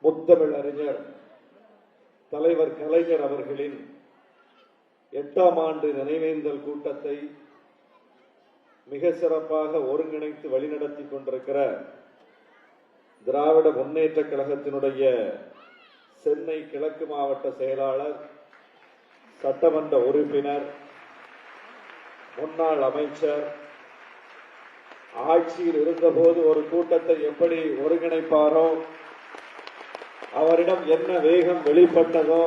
முத்தமிழ் அறிஞர் தலைவர் கலைஞர் அவர்களின் 8ஆம் ஆண்டு நினைவேந்தல் கூட்டத்தை மிக சிறப்பாக ஒருங்கிணைத்து வழிநடத்தி கொண்டிருக்கிற திராவிட முன்னேற்ற கழகத்தினுடைய சென்னை கிழக்கு மாவட்ட செயலாளர், சட்டமன்ற உறுப்பினர், முன்னாள் அமைச்சர், ஆட்சியில் இருந்தபோது ஒரு கூட்டத்தை எப்படி ஒருங்கிணைப்பாரோ, அவரிடம் என்ன வேகம் வெளிப்பட்டதோ,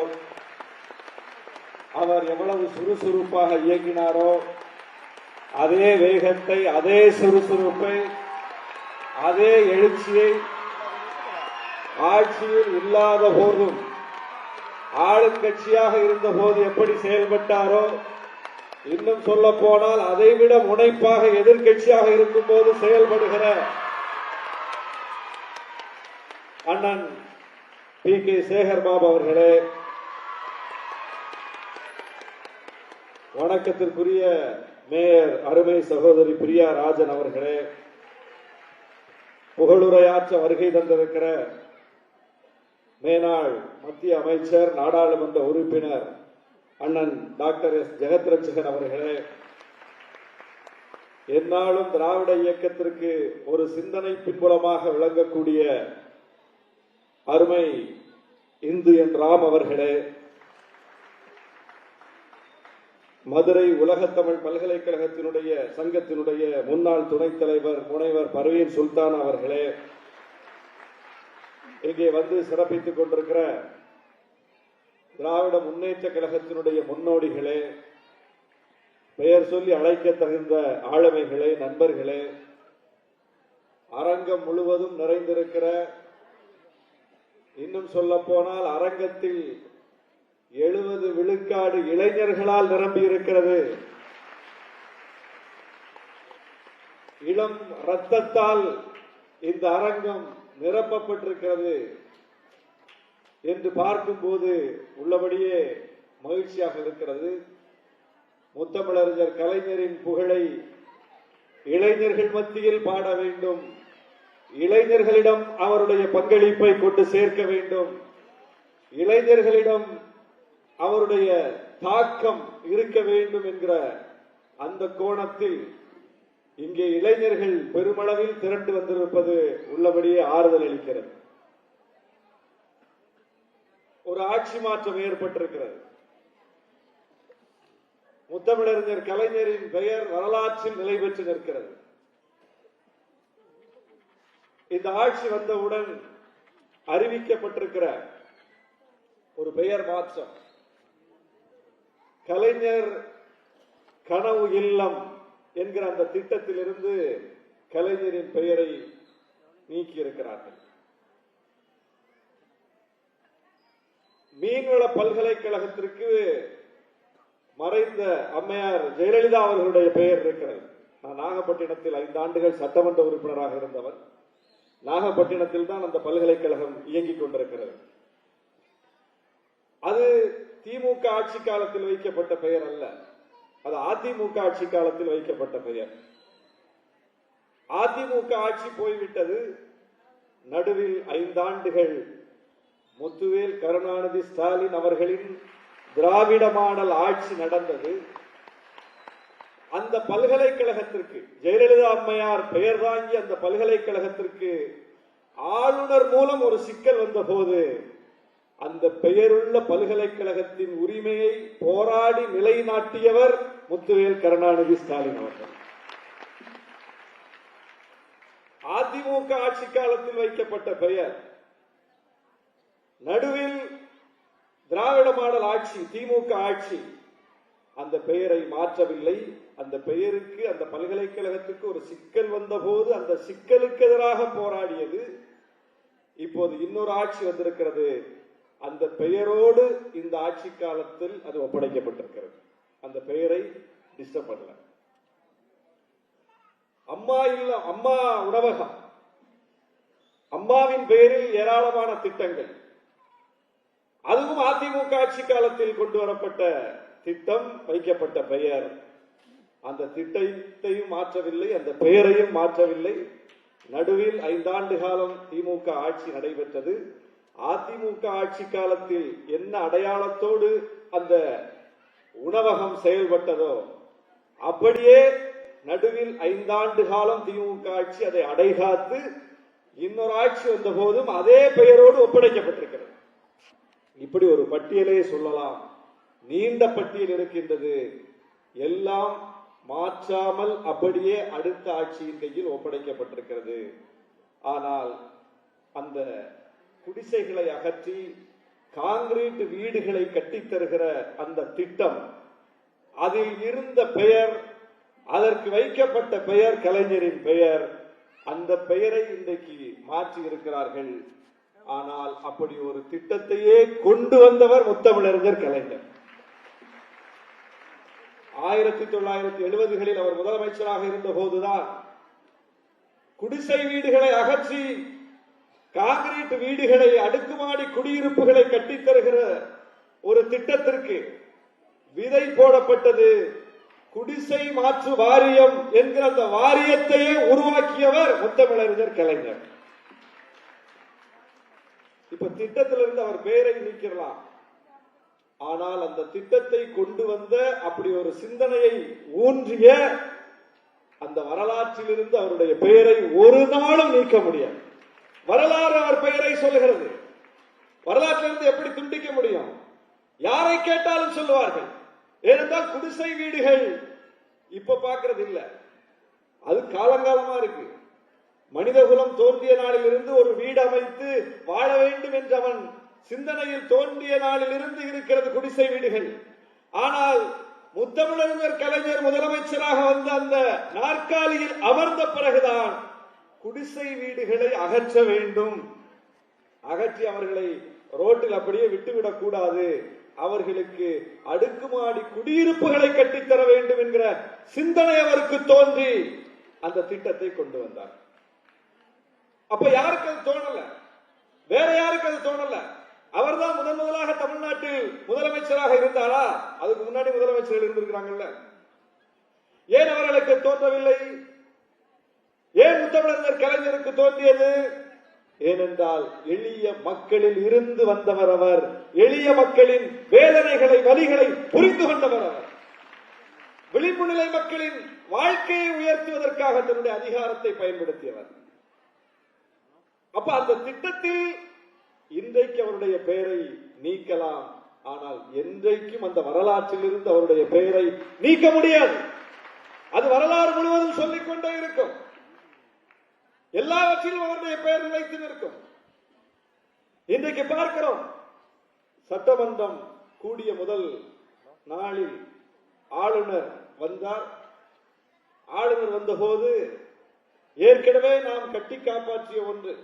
அவர் எவ்வளவு சுறுசுறுப்பாக இயங்கினாரோ, அதே வேகத்தை, அதே சுறுசுறுப்பை, அதே எழுச்சியை ஆட்சியில் இல்லாத போதும் ஆளுங்கட்சியாக இருந்த போது எப்படி செயல்பட்டாரோ, இன்னும் சொல்ல போனால் அதைவிட முனைப்பாக எதிர்கட்சியாக இருக்கும் போது செயல்படுகிற அண்ணன் PK சேகர்பாபு அவர்களே, வணக்கத்திற்குரிய மேயர் அருமை சகோதரி பிரியா ராஜன் அவர்களே, புகழுரையாற்ற வருகை தந்திருக்கிற மேனாள் மத்திய அமைச்சர், நாடாளுமன்ற உறுப்பினர் அண்ணன் டாக்டர் S. ஜெகத்ரட்சகன் அவர்களே, எந்நாளும் திராவிட இயக்கத்திற்கு ஒரு சிந்தனை பின்புலமாக விளங்கக்கூடிய அருமை இந்து என் ராம் அவர்களே, மதுரை உலகத்தமிழ் பல்கலைக்கழகத்தினுடைய சங்கத்தினுடைய முன்னாள் துணைத் தலைவர் முனைவர் பர்வீன் சுல்தான் அவர்களே, இங்கே வந்து சிறப்பித்துக் கொண்டிருக்கிற திராவிட முன்னேற்ற கழகத்தினுடைய முன்னோடிகளே, பெயர் சொல்லி அழைக்க தகுந்த ஆளுமைகளே, நண்பர்களே, அரங்கம் முழுவதும் நிறைந்திருக்கிற, இன்னும் சொல்ல போனால் அரங்கத்தில் 70 விழுக்காடு இளைஞர்களால் நிரம்பி இருக்கிறது. இளம் ரத்தத்தால் இந்த அரங்கம் நிரப்பப்பட்டிருக்கிறது என்று பார்க்கும்போது உள்ளபடியே மகிழ்ச்சியாக இருக்கிறது. முத்தமிழறிஞர் கலைஞரின் புகழை இளைஞர்கள் மத்தியில் பாட வேண்டும், இளைஞர்களிடம் அவருடைய பங்களிப்பை கொண்டு சேர்க்க வேண்டும், இளைஞர்களிடம் அவருடைய தாக்கம் இருக்க வேண்டும் என்கிற அந்த கோணத்தில் இங்கே இளைஞர்கள் பெருமளவில் திரண்டு வந்திருப்பது உள்ளபடியே ஆறுதல் அளிக்கிறது. ஒரு ஆட்சி மாற்றம் ஏற்பட்டிருக்கிறது. முத்தமிழறிஞர் கலைஞரின் பெயர் வரலாற்றில் நிலை பெற்று நிற்கிறது. இந்த ஆட்சி வந்தவுடன் அறிவிக்கப்பட்டிருக்கிற ஒரு பெயர் மாற்றம், கலைஞர் கனவு இல்லம் என்கிற அந்த திட்டத்திலிருந்து கலைஞரின் பெயரை நீக்கி இருக்கிறார்கள். மீன்வள பல்கலைக்கழகத்திற்கு மறைந்த அம்மையார் ஜெயலலிதா அவர்களுடைய பெயர் இருக்கிறது. நான் நாகப்பட்டினத்தில் 5 ஆண்டுகள் சட்டமன்ற உறுப்பினராக இருந்தவர். நாகப்பட்டினத்தில் தான் அந்த பல்கலைக்கழகம் இயங்கிக் கொண்டிருக்கிறது. அது திமுக ஆட்சி காலத்தில் வைக்கப்பட்ட பெயர் அல்ல, அது அதிமுக ஆட்சி காலத்தில் வைக்கப்பட்ட பெயர். அதிமுக ஆட்சி போய்விட்டது. நடுவில் 5 ஆண்டுகள் முத்துவேல் கருணாநிதி ஸ்டாலின் அவர்களின் திராவிட மாடல் ஆட்சி நடந்தது. அந்த பல்கலைக்கழகத்திற்கு ஜெயலலிதா அம்மையார் பெயர் தாங்கி அந்த பல்கலைக்கழகத்திற்கு ஆளுநர் மூலம் ஒரு சிக்கல் வந்த போது அந்த பெயருள்ள பல்கலைக்கழகத்தின் உரிமையை போராடி நிலைநாட்டியவர் முத்துவேல் கருணாநிதி ஸ்டாலின் அவர்கள். அதிமுக ஆட்சி காலத்தில் வைக்கப்பட்ட பெயர், நடுவில் திராவிட மாடல் ஆட்சி திமுக ஆட்சி அந்த பெயரை மாற்றவில்லை. அந்த பெயருக்கு, அந்த பல்கலைக்கழகத்துக்கு ஒரு சிக்கல் வந்த போது அந்த சிக்கலுக்கு எதிராக போராடியது. இப்போது இன்னொரு ஆட்சி வந்திருக்கிறது. அந்த பெயரோடு இந்த ஆட்சி காலத்தில் அது ஒப்படைக்கப்பட்டிருக்கிறது. அந்த பெயரை டிஸ்டர்ப் பண்ணல. அம்மா இல்லம், அம்மா உணவகம், அம்மாவின் பெயரில் ஏராளமான திட்டங்கள், அதுவும் அதிமுக ஆட்சி காலத்தில் கொண்டு வரப்பட்ட திட்டம், வைக்கப்பட்ட பெயர். அந்த திட்டத்தையும் மாற்றவில்லை, அந்த பெயரையும் மாற்றவில்லை. நடுவில் 5 ஆண்டு காலம் திமுக ஆட்சி நடைபெற்றது. அதிமுக ஆட்சி காலத்தில் என்ன அடையாளத்தோடு அந்த உணவகம் செயல்பட்டதோ அப்படியே நடுவில் 5 ஆண்டு காலம் திமுக ஆட்சி அதை அடைகாத்து இன்னொரு ஆட்சி வந்த போதும் அதே பெயரோடு ஒப்படைக்கப்பட்டிருக்கிறது. இப்படி ஒரு பட்டியலே சொல்லலாம். நீண்ட பட்டியல் இருக்கின்றது. எல்லாம் மாற்றாமல் அப்படியே அடுத்த ஆட்சியின் கையில் ஒப்படைக்கப்பட்டிருக்கிறது. ஆனால் அந்த குடிசைகளை அகற்றி கான்கிரீட் வீடுகளை கட்டித்தருகிற அந்த திட்டம், அதில் இருந்த பெயர், அதற்கு வைக்கப்பட்ட பெயர் கலைஞரின் பெயர், அந்த பெயரை இன்றைக்கு மாற்றி இருக்கிறார்கள். ஆனால் அப்படி ஒரு திட்டத்தையே கொண்டு வந்தவர் முத்தமிழறிஞர் கலைஞர். 1970களில் அவர் முதலமைச்சராக இருந்த போதுதான் குடிசை வீடுகளை அகற்றி கான்கிரீட் வீடுகளை, அடுக்குமாடி குடியிருப்புகளை கட்டித்தருகிற ஒரு திட்டத்திற்கு விதை போடப்பட்டது. குடிசை மாற்று வாரியம் என்கிற அந்த வாரியத்தையே உருவாக்கியவர் முத்தமிழறிஞர் கலைஞர். இப்ப திட்டத்திலிருந்து அவர் பெயரை நீக்கலாம். ஆனால் அந்த திட்டத்தை கொண்டு வந்த, அப்படி ஒரு சிந்தனையை ஊன்றிய அந்த வரலாற்றிலிருந்து அவருடைய பெயரை ஒரு நாளும் நீக்க முடியாது. வரலாறு அவர் பெயரை சொல்லுகிறது. வரலாற்றிலிருந்து எப்படி துண்டிக்க முடியும்? யாரை கேட்டாலும் சொல்லுவார்கள். ஏனென்றால் குடிசை வீடுகள் இப்ப பார்க்கறது இல்ல, அது காலங்காலமா இருக்கு. மனிதகுலம் தோன்றிய நாளில் இருந்து ஒரு வீடு அமைத்து வாழ வேண்டும் என்றவன் சிந்தனையில் தோன்றிய நாளில் இருந்து இருக்கிறது குடிசை வீடுகள். ஆனால் முத்தமிழறிஞர் கலைஞர் முதலமைச்சராக வந்த அந்த நாற்காலியில் அமர்ந்த பிறகுதான் குடிசை வீடுகளை அகற்ற வேண்டும், அகற்றி அவர்களை ரோட்டில் அப்படியே விட்டுவிடக் கூடாது, அவர்களுக்கு அடுக்குமாடி குடியிருப்புகளை கட்டித்தர வேண்டும் என்கிற சிந்தனை அவருக்கு தோன்றி அந்த திட்டத்தை கொண்டு வந்தார். அப்ப யாருக்கு அது தோணல? வேற யாருக்கு அது தோணல? அவர்தான் முதலாக தமிழ்நாட்டில் முதலமைச்சராக இருந்தாரா? அதுக்கு முன்னாடி முதலமைச்சர்கள் இருந்திருக்கிறாங்கல்ல. ஏன் அவர்களுக்கு தோன்றவில்லை? ஏன் முத்தமிழறிஞர் கலைஞருக்கு தோன்றியது? ஏனென்றால் எளிய மக்களில் இருந்து வந்தவர் அவர். எளிய மக்களின் வேதனைகளை, வலிகளை புரிந்து கொண்டவர் அவர். விளிம்பு நிலை மக்களின் வாழ்க்கையை உயர்த்துவதற்காக தன்னுடைய அதிகாரத்தை பயன்படுத்தியவர். அப்ப அந்த திட்டத்தில் இன்றைக்கு அவருடைய பெயரை நீக்கலாம். ஆனால் என்றைக்கும் அந்த வரலாற்றில் இருந்து அவருடைய பெயரை நீக்க முடியாது. அது வரலாறு முழுவதும் சொல்லிக் கொண்டே இருக்கும். எல்லாவற்றிலும் அவருடைய பெயர் நிலைத்து நிற்கும். இன்றைக்கு பார்க்கிறோம், சட்டமன்றம் கூடிய முதல் நாளில் ஆளுநர் வந்தார். ஆளுநர் வந்தபோது ஏற்கனவே நாம் கட்டி காப்பாற்றிய ஒன்று,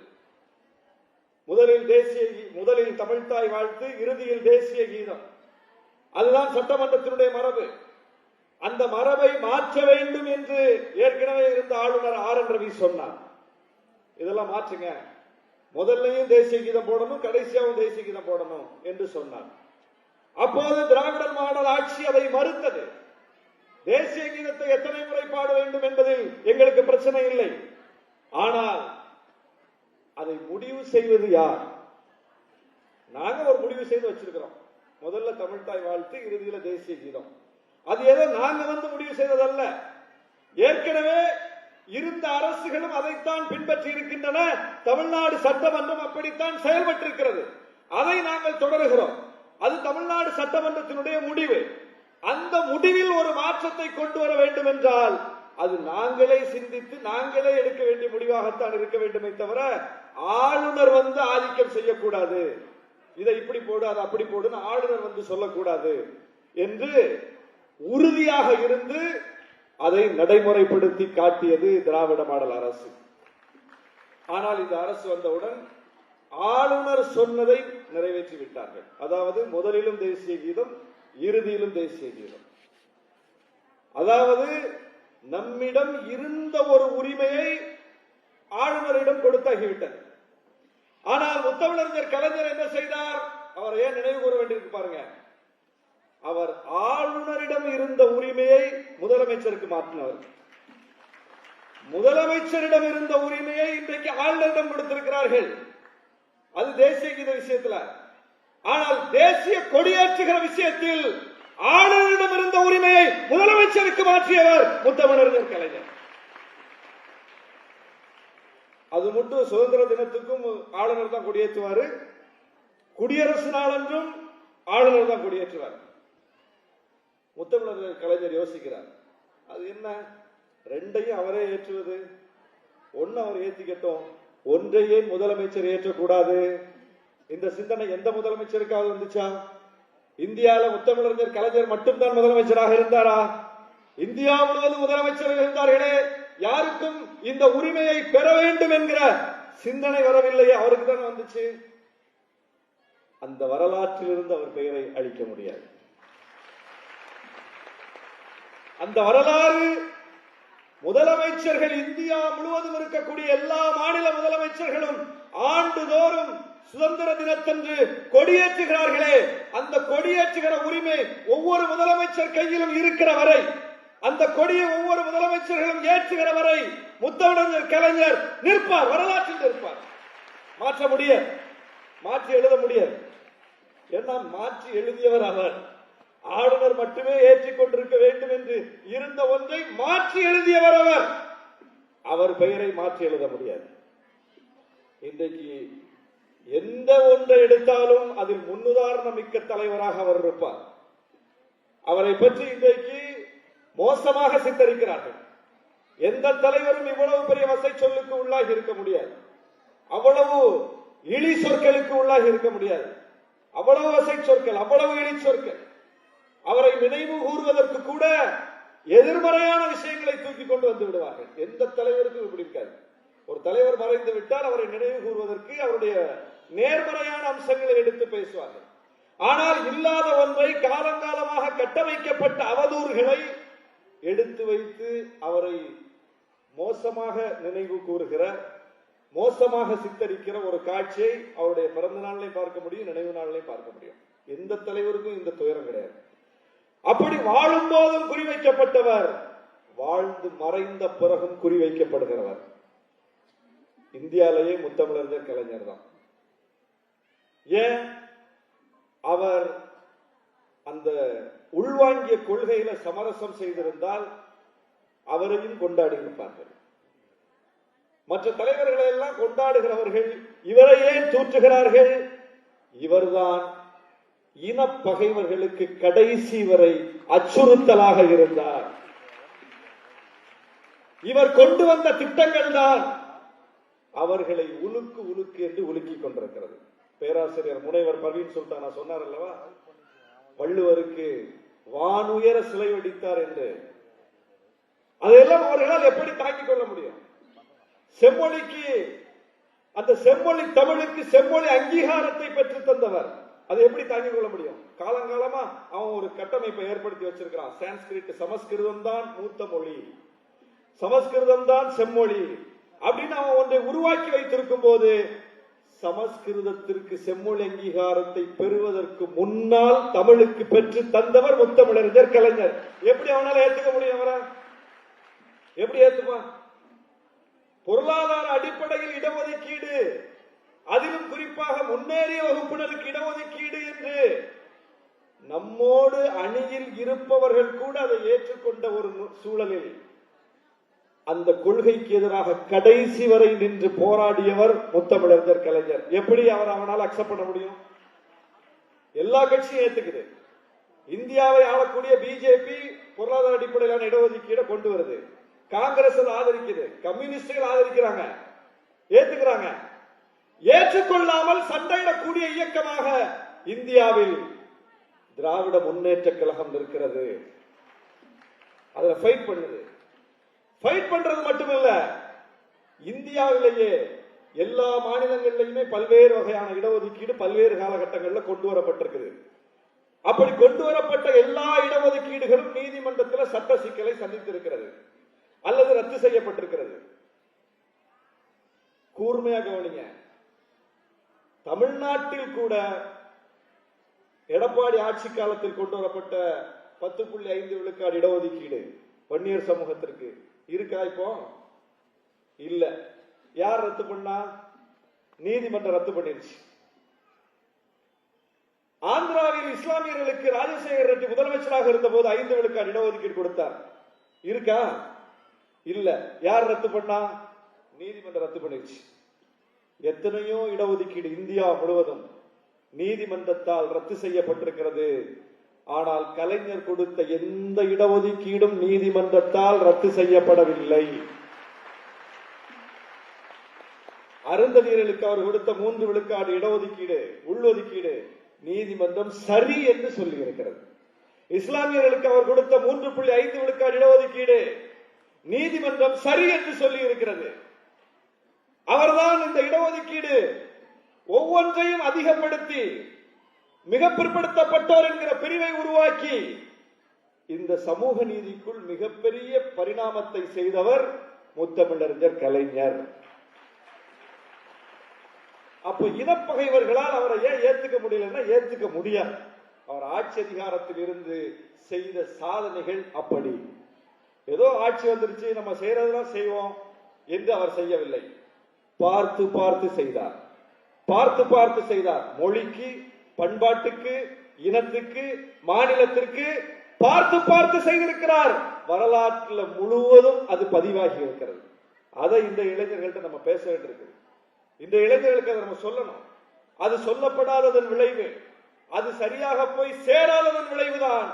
முதலில் தமிழ்தாய் வாழ்த்து, இறுதியில் தேசிய கீதம். அதுதான் சட்டமன்றத்தினுடைய மரபு. அந்த மரபை மாற்ற வேண்டும் என்று ஏற்கனவே இருந்த ஆளுநர் RN ரவி சொன்னார். இதெல்லாம் மாற்றுங்க, முதல்லையும் தேசிய கீதம் போடணும், கடைசியாவும் தேசிய கீதம் போடணும் என்று சொன்னார். அப்போது திராவிடர் மாடல் ஆட்சி அதை மறுத்தது. தேசிய கீதத்தை எத்தனை முறை பாட வேண்டும் என்பதில் எங்களுக்கு பிரச்சனை இல்லை. ஆனால் அதை முடிவு செய்வது யார்? நாங்க ஒரு முடிவு செய்து வச்சிருக்கிறோம். முதல்ல தமிழ்தாய் வாழ்த்து, இறுதியில தேசிய கீதம். அது ஏதோ நாங்க முடிவு செய்ததல்ல. ஏற்கனவே இருந்த அரசுகளும் அதைத்தான் பின்பற்றி இருக்கின்றன. தமிழ்நாடு சட்டமன்றம் அப்படித்தான் செயல்பட்டிருக்கிறது. அதை நாங்கள் தொடருகிறோம். அது தமிழ்நாடு சட்டமன்றத்தினுடைய முடிவு. அந்த முடிவில் ஒரு மாற்றத்தை கொண்டு வர வேண்டும் என்றால் அது நாங்களே சிந்தித்து நாங்களே எடுக்க வேண்டிய முடிவாகத்தான் இருக்க வேண்டுமே தவிர ஆளுநர் ஆதிக்கம் செய்யக்கூடாது. இதை இப்படி போடு, அதை அப்படி போடுன்னு ஆளுநர் சொல்லக்கூடாது என்று உறுதியாக இருந்து அதை நடைமுறைப்படுத்தி காட்டியது திராவிட மாடல் அரசு. ஆனால் இந்த அரசு வந்தவுடன் ஆளுநர் சொன்னதை நிறைவேற்றி விட்டார்கள். அதாவது முதலிலும் தேசிய கீதம், இறுதியிலும் தேசிய கீதம். அதாவது நம்மிடம் இருந்த ஒரு உரிமையை ஆளுநரிடம் கொடுத்தாகிவிட்டது. ஆனால் முத்தமிழறிஞர் கலைஞர் என்ன செய்தார்? அவர் ஏன் நினைவு கூற வேண்டியிருக்கு பாருங்க. அவர் ஆளுநரிடம் இருந்த உரிமையை முதலமைச்சருக்கு மாற்றினவர். முதலமைச்சரிடம் இருந்த உரிமையை இன்றைக்கு ஆளுநரிடம் கொடுத்திருக்கிறார்கள். அது தேசிய கீத விஷயத்துல. ஆனால் தேசிய கொடியேற்றுகிற விஷயத்தில் ஆளுநரிடம் இருந்த உரிமையை முதலமைச்சருக்கு மாற்றியவர் முத்தமிழறிஞர் கலைஞர். அது மட்டும் சுதந்திர தினத்துக்கும் ஆளுநர் தான் கொடியேற்றுவாரு, குடியரசு நாளன்றும் ஆளுநர் தான் கொடியேற்றுவார். முத்தமிழறிஞர் கலைஞர் யோசிக்கிறார், அது என்ன ரெண்டையும் அவரே ஏற்றுவது, ஒன்னு அவர் ஏற்றிக்கட்டும், ஒன்றையே முதலமைச்சர் ஏற்றக்கூடாது. இந்த சிந்தனை எந்த முதலமைச்சருக்காக வந்துச்சா? இந்தியாவில் முத்தமிழறிஞர் கலைஞர் மட்டும்தான் முதலமைச்சராக இருந்தாரா? இந்தியா முழுவதும் முதலமைச்சர்கள் இருந்தார்களே, யாருக்கும் இந்த உரிமையை பெற வேண்டும் என்கிற சிந்தனை வரவில்லையே, அவருக்கு தான் வந்துச்சு. அந்த வரலாற்றில் இருந்து அவர் பெயரை அழிக்க முடியாது. அந்த வரலாறு முதலமைச்சர்கள் இந்தியா முழுவதும் இருக்கக்கூடிய எல்லா மாநில முதலமைச்சர்களும் ஆண்டுதோறும் சுதந்திர தினத்தன்று கொடியேற்றுகிறார்களே, அந்த கொடியேற்றுகிற உரிமை ஒவ்வொரு முதலமைச்சர் கையிலும் இருக்கிற வரை, அந்த கொடியை ஒவ்வொரு முதலமைச்சர்களும் ஏற்றுகிற வரை முத்தமிழறிஞர் கலைஞர் நிற்பார், வரலாற்றில் நிற்பார். மாற்ற முடியாது, மாற்றி எழுத முடியாது. ஏன்னா மாற்றி எழுதியவர் அவர். ஆளுநர் மட்டுமே ஏற்றிக்கொண்டிருக்க வேண்டும் என்று இருந்த ஒன்றை மாற்றி எழுதியவர் அவர். அவர் பெயரை மாற்றி எழுத முடியாது. இன்றைக்கு எந்த ஒன்றை எடுத்தாலும் அதில் முன்னுதாரணம் மிக்க தலைவராக அவர் இருப்பார். அவரை பற்றி இன்றைக்கு மோசமாக சித்தரிக்கிறார்கள். எந்த தலைவரும் இவ்வளவு பெரிய வசை சொல்லுக்கு உள்ளாகி இருக்க முடியாது, அவ்வளவு இழி சொற்களுக்கு உள்ளாகி இருக்க முடியாது, அவ்வளவு வசை சொற்கள், அவ்வளவு இழி சொற்கள். அவரை நினைவு கூறுவதற்கு கூட எதிர்மறையான விஷயங்களை தூக்கி கொண்டு வந்து விடுவார்கள். எந்த தலைவருக்கும் இப்படி இருக்காது. ஒரு தலைவர் மறைந்து விட்டால் அவரை நினைவு கூறுவதற்கு அவருடைய நேர்மறையான அம்சங்களை எடுத்து பேசுவார்கள். ஆனால் இல்லாத ஒன்றை காலங்காலமாக கட்டமைக்கப்பட்ட அவதூறுகளை எடுத்து வைத்து அவரை மோசமாக நினைவு கூறுகிற, மோசமாக சித்தரிக்கிற ஒரு காட்சியை அவருடைய பிறந்த நாளிலையும் பார்க்க முடியும், நினைவு நாளிலையும் பார்க்க முடியும். எந்த தலைவருக்கும் இந்த துயரம் கிடையாது. அப்படி வாழும் போதும் குறிவைக்கப்பட்டவர், வாழ்ந்து மறைந்த பிறகும் குறிவைக்கப்படுகிறவர் இந்தியாவிலேயே முத்தமிழறிஞர் கலைஞர் தான். ஏன்? அவர் அந்த உள்வாங்கிய கொள்கையில சமரசம் செய்திருந்தால் அவரையும் கொண்டாடி இருப்பார்கள். மற்ற தலைவர்களை எல்லாம் கொண்டாடுகிறவர்கள் இவரை ஏன் தூற்றுகிறார்கள்? இவர்தான் இன பகைவர்களுக்கு கடைசி வரை அச்சுறுத்தலாக இருந்தார். இவர் கொண்டு வந்த திட்டங்கள் தான் அவர்களை உலுக்கு உலுக்கு என்று உலுக்கிக் கொண்டிருக்கிறது. பேராசிரியர் முனைவர் பர்வீன் சுல்தானா சொன்னார் அல்லவா, வள்ளுவருக்கு வானுயர சிலை வடித்தார் என்று. அதையெல்லாம் அவர்களால் எப்படி தாங்கிக் கொள்ள முடியும்? செம்மொழிக்கு, அந்த செம்மொழி தமிழுக்கு செம்மொழி அங்கீகாரத்தை பெற்று தந்தவர், அதை எப்படி தாங்கிக் கொள்ள முடியும்? காலங்காலமா அவன் ஒரு கட்டமைப்பை ஏற்படுத்தி வச்சிருக்கிறான். சான்ஸ்கிரிட், சமஸ்கிருதம் தான் மூத்த மொழி, சமஸ்கிருதம் தான் செம்மொழி அப்படின்னு அவன் ஒன்றை உருவாக்கி வைத்திருக்கும் போது, சமஸ்கிருதத்திற்கு செம்மொழி அங்கீகாரத்தை பெறுவதற்கு முன்னால் தமிழுக்கு பெற்று தந்தவர் முத்தமிழறிஞர் கலைஞர். எப்படி அவனால ஏத்துக்க முடியும்? அவரை எப்படி ஏத்துப்பான்? பொருளாதார அடிப்படையில் இடஒதுக்கீடு, அதிலும் குறிப்பாக முன்னேறிய வகுப்பினருக்கு இடஒதுக்கீடு என்று நம்மோடு அணியில் இருப்பவர்கள் கூட அதை ஏற்றுக்கொண்ட ஒரு சூழலில் அந்த கொள்கைக்கு எதிராக கடைசி வரை நின்று போராடியவர் முத்தமிழறிஞர் கலைஞர். எப்படி அவனால் அக்செப்ட் பண்ண முடியும்? எல்லா கட்சியும் ஏத்துக்குது. இந்தியாவை ஆளக்கூடிய பிஜேபி பொருளாதார அடிப்படையிலான இடஒதுக்கீடு கொண்டு வருது, காங்கிரஸ் ஆதரிக்குது, கம்யூனிஸ்டுகள் ஆதரிக்கிறாங்க, ஏத்துக்கிறாங்க. ஏற்றுக்கொள்ளாமல் சண்டையிடக்கூடிய இயக்கமாக இந்தியாவில் திராவிட முன்னேற்ற கழகம் இருக்கிறது. அதுல ஃபைட் பண்ணுது. ஃபைட் பண்றது மட்டுமல்ல, இந்தியாவிலேயே எல்லா மாநிலங்களிலுமே பல்வேறு வகையான இடஒதுக்கீடு பல்வேறு காலகட்டங்களில் கொண்டு வரப்பட்டிருக்குது. அப்படி கொண்டு வரப்பட்ட எல்லா இடஒதுக்கீடுகளும் நீதிமன்றத்தில் சட்ட சிக்கலை சந்தித்திருக்கிறது அல்லது ரத்து செய்யப்பட்டிருக்கிறது. கூர்மையா கவனிங்க, தமிழ்நாட்டில் கூட எடப்பாடி ஆட்சி காலத்தில் கொண்டு வரப்பட்ட 10.5 விழுக்காடு இடஒதுக்கீடு வன்னியர் சமூகத்திற்கு இருக்கா? இப்போ இல்ல. யார் ரத்து பண்ணா? நீதிமன்றம் ரத்து பண்ணிருச்சு. ஆந்திராவில் இஸ்லாமியர்களுக்கு ராஜசேகர ரெட்டி முதலமைச்சராக இருந்த போது 5 விழுக்காடு இடஒதுக்கீடு கொடுத்தார். இருக்கா? இல்ல. யார் ரத்து பண்ணா? நீதிமன்றம் ரத்து பண்ணிருச்சு. எத்தனையோ இடஒதுக்கீடு இந்தியா முழுவதும் நீதிமன்றத்தால் ரத்து செய்யப்பட்டிருக்கிறது. ஆனால் கலைஞர் கொடுத்த எந்த இடஒதுக்கீடும் நீதிமன்றத்தால் ரத்து செய்யப்படவில்லை. அருந்ததியர்களுக்கு அவர் கொடுத்த 3 விழுக்காடு இடஒதுக்கீடு உள்ஒதுக்கீடு நீதிமன்றம் சரி என்று சொல்லி இருக்கிறது. இஸ்லாமியர்களுக்கு அவர் கொடுத்த 3.5 விழுக்காடு இடஒதுக்கீடு நீதிமன்றம் சரி என்று சொல்லி இருக்கிறது. அவர்தான் இந்த இடஒதுக்கீடு ஒவ்வொன்றையும் அதிகப்படுத்தி மிக பிற்படுத்தப்பட்டோர் என்கிற பிரிவை உருவாக்கி இந்த சமூக நீதிக்குள் மிகப்பெரிய பரிணாமத்தை செய்தவர் முத்தமிழறிஞர் கலைஞர். அப்போ இனப்பகைவர்களால் அவரை ஏன் ஏத்துக்க முடியலன்னா ஏத்துக்க முடியாது. அவர் ஆட்சி அதிகாரத்தில் இருந்து செய்த சாதனைகள் அப்படி. ஏதோ ஆட்சி வந்துருச்சு நம்ம செய்யறதெல்லாம் செய்வோம் என்று அவர் செய்யவில்லை. பார்த்து பார்த்து செய்தார். பார்த்து பார்த்து செய்தார். மொழிக்கு, பண்பாட்டுக்கு, இனத்துக்கு, மாநிலத்திற்கு பார்த்து பார்த்து செய்திருக்கிறார். வரலாற்றில் முழுவதும் அது பதிவாகி இருக்கிறது. அதை இந்த இளைஞர்கள்ட்ட நம்ம பேச வேண்டியிருக்கிறது. இந்த இளைஞர்களுக்கு அதை நம்ம சொல்லணும். அது சொல்லப்படாததன் விளைவு, அது சரியாக போய் சேராததன் விளைவுதான்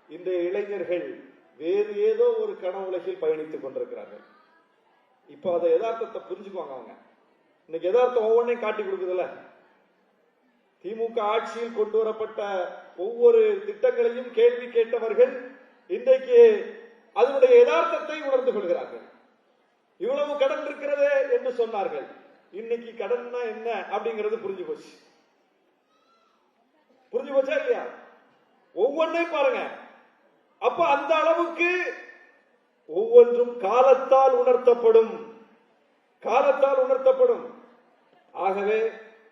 இந்த இளைஞர்கள் வேறு ஏதோ ஒரு கனவு உலகில் பயணித்துக் கொண்டிருக்கிறார்கள். இப்ப அதை யதார்த்தத்தை புரிஞ்சுக்குவாங்க. அவங்க இன்னைக்கு யதார்த்தம் ஒவ்வொன்றையும் காட்டி கொடுக்குதுல்ல. திமுக ஆட்சியில் கொண்டு வரப்பட்ட ஒவ்வொரு திட்டங்களையும் கேள்வி கேட்டவர்கள் இன்றைக்கு அதனுடைய யதார்த்தத்தை உணர்ந்து கொள்கிறார்கள். இவ்வளவு கடன் இருக்கிறது என்று சொன்னார்கள். இன்னைக்கு கடன்னா என்ன அப்படிங்கிறது புரிஞ்சு போச்சு. புரிஞ்சு போச்சா இல்லையா? ஒவ்வொன்றையும் பாருங்க. அப்ப அந்த அளவுக்கு ஒவ்வொன்றும் காலத்தால் உணர்த்தப்படும். காலத்தால் உணர்த்தப்படும். ஆகவே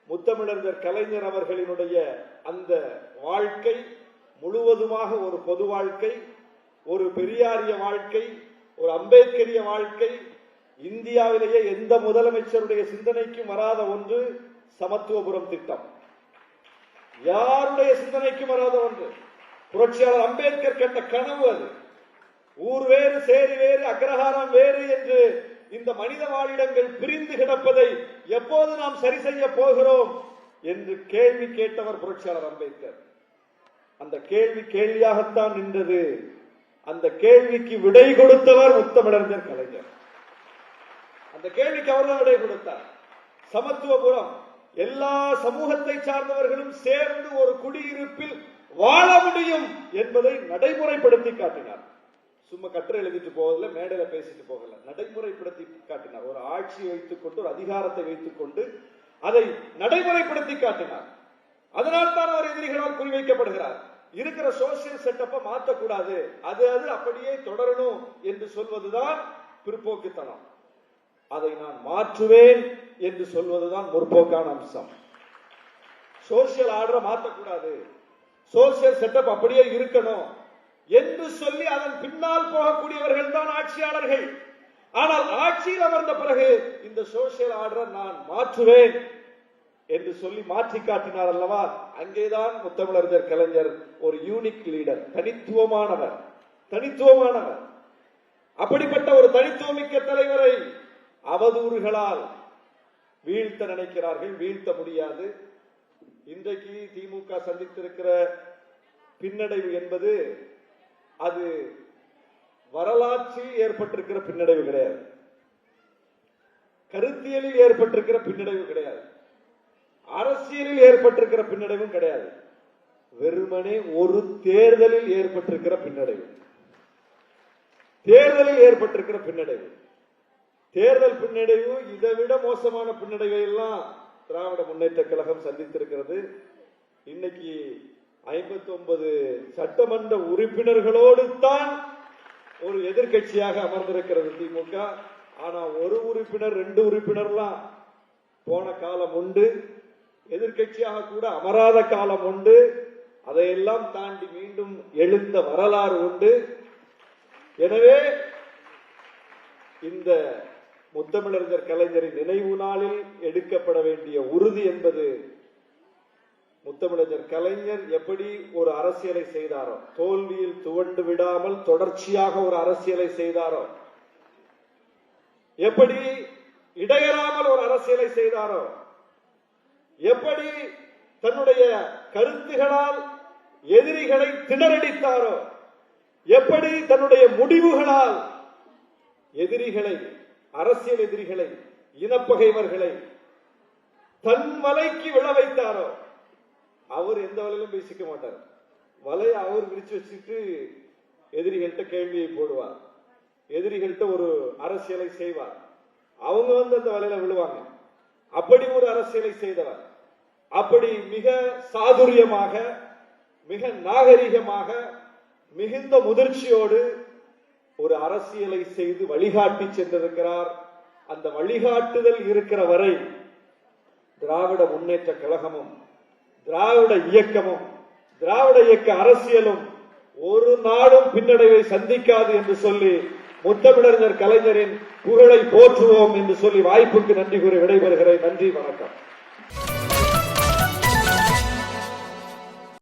முத்தமிழறிஞர் கலைஞர் அவர்களினுடைய அந்த வாழ்க்கை முழுவதுமாக ஒரு பொது வாழ்க்கை, ஒரு பெரியாரிய வாழ்க்கை, ஒரு அம்பேத்கரிய வாழ்க்கை. இந்தியாவிலேயே எந்த முதலமைச்சருடைய சிந்தனைக்கும் வராத ஒன்று சமத்துவபுரம் திட்டம். யாருடைய சிந்தனைக்கும் வராத ஒன்று. புரட்சியாளர் அம்பேத்கர் கண்ட கனவு அது. ஊர் வேறு, சேரி வேறு, அக்ரஹாரம் வேறு என்று இந்த மனித வாழிடங்கள் பிரிந்து கிடப்பதை எப்போது நாம் சரி செய்ய போகிறோம் என்று கேள்வி கேட்டவர் புரட்சியாளர் அம்பேத்கர். அந்த கேள்வி கேள்வியாகத்தான் நின்றது. அந்த கேள்விக்கு விடை கொடுத்தவர் முத்தமிழறிஞர் கலைஞர். அந்த கேள்விக்கு அவர்தான் விடை கொடுத்தார். சமத்துவபுரம், எல்லா சமூகத்தை சார்ந்தவர்களும் சேர்ந்து ஒரு குடியிருப்பில் வாழ முடியும் என்பதை நடைமுறைப்படுத்தி காட்டினார். சும்மா கட்டுரை எழுதிட்டு போகல, மேடையில பேசிட்டு போகல, நடைமுறைப்படுத்தி காட்டினார். ஒரு ஆட்சியை வைத்துக் கொண்டு, ஒரு அதிகாரத்தை வைத்துக் கொண்டு அதை நடைமுறைப்படுத்தி காட்டினார். அதனால் தான் அவர் எதிரிகளால் குறிவைக்கப்படுகிறார். இருக்கிற சோசியல் செட்டப்பை மாற்றக்கூடாது, அது அப்படியே தொடரணும் என்று சொல்வதுதான் பிற்போக்குத்தனம். அதை நான் மாற்றுவேன் என்று சொல்வதுதான் முற்போக்கான அம்சம். சோசியல் ஆர்டரை மாற்றக்கூடாது, சோசியல் செட்டப் அப்படியே இருக்கணும் என்று சொல்லி அதன் பின்னால் போகக்கூடியவர்கள் தான் ஆட்சியாளர்கள். ஆனால் ஆட்சியில் அமர்ந்த பிறகு இந்த சோசியல் ஆர்டரை நான் மாற்றுவேன் என்று சொல்லி மாற்றி காட்டினார் அல்லவா? அங்கேதான் முத்தமிழறிஞர் கலைஞர் ஒரு யூனிக் லீடர், தனித்துவமானவர். தனித்துவமானவர். அப்படிப்பட்ட ஒரு தனித்துவமிக்க தலைவரை அவதூறுகளால் வீழ்த்த நினைக்கிறார்கள். வீழ்த்த முடியாது. இன்றைக்கு திமுக சந்தித்திருக்கிற பின்னடைவு என்பது அது வரலாற்றில் ஏற்பட்டிருக்கிற பின்னடைவு கிடையாது, கருத்தியலில் ஏற்பட்டிருக்கிற பின்னடைவு கிடையாது, அரசியலில் ஏற்பட்டிருக்கிற பின்னடைவும் கிடையாது. வெறுமனே ஒரு தேர்தலில் ஏற்பட்டிருக்கிற பின்னடைவு. தேர்தலில் ஏற்பட்டிருக்கிற பின்னடைவு. தேர்தல் பின்னடைவு இதை விட மோசமான பின்னடைவை எல்லாம் திராவிட முன்னேற்ற கழகம் சந்தித்திருக்கிறது. இன்னைக்கு 59 சட்டமன்ற உறுப்பினர்களோடு தான் ஒரு எதிர்கட்சியாக அமர்ந்திருக்கிறது திமுக. ஆனா ஒரு உறுப்பினர் 2 உறுப்பினர்லாம் போன காலம் உண்டு. எதிர்கட்சியாக கூட அமராத காலம் உண்டு. அதையெல்லாம் தாண்டி மீண்டும் எழுந்த வரலாறு உண்டு. எனவே இந்த முத்தமிழறிஞர் கலைஞரின் நினைவு நாளில் எடுக்கப்பட வேண்டிய உறுதி என்பது முத்தமிழறிஞர் கலைஞர் எப்படி ஒரு அரசியலை செய்தாரோ, தோல்வியில் துவண்டு விடாமல் தொடர்ச்சியாக ஒரு அரசியலை செய்தாரோ, எப்படி இடையறாமல் ஒரு அரசியலை செய்தாரோ, எப்படி தன்னுடைய கருத்துகளால் எதிரிகளை திணறடித்தாரோ, எப்படி தன்னுடைய முடிவுகளால் எதிரிகளை, அரசியல் எதிரிகளை, இனப்பகைவர்களை தன் வலைக்கு விழ வைத்தாரோ, அவர் எந்த வலையிலும் போய் சிக்க மாட்டார். வலையை அவர் விரிச்சு வச்சுட்டு எதிரிகள்கிட்ட கேள்வியை போடுவார், எதிரிகள்கிட்ட ஒரு அரசியலை செய்வார், அவங்க அந்த வலையில விழுவாங்க. அப்படி ஒரு அரசியலை செய்தவர். அப்படி மிக சாதுரியமாக, மிக நாகரிகமாக, மிகுந்த முதிர்ச்சியோடு ஒரு அரசியலை செய்து வழிகாட்டி சென்றிருக்கிறார். அந்த வழிகாட்டுதல் இருக்கிற வரை திராவிட முன்னேற்ற கழகமும், திராவிட இயக்கமும், திராவிட இயக்க அரசியலும் ஒரு நாடும் பின்னடைவை சந்திக்காது என்று சொல்லி முத்தமிழறிஞர் கலைஞரின் புகழை போற்றுவோம் என்று சொல்லி வாய்ப்புக்கு நன்றி கூறி விடைபெறுகிறேன். நன்றி, வணக்கம்.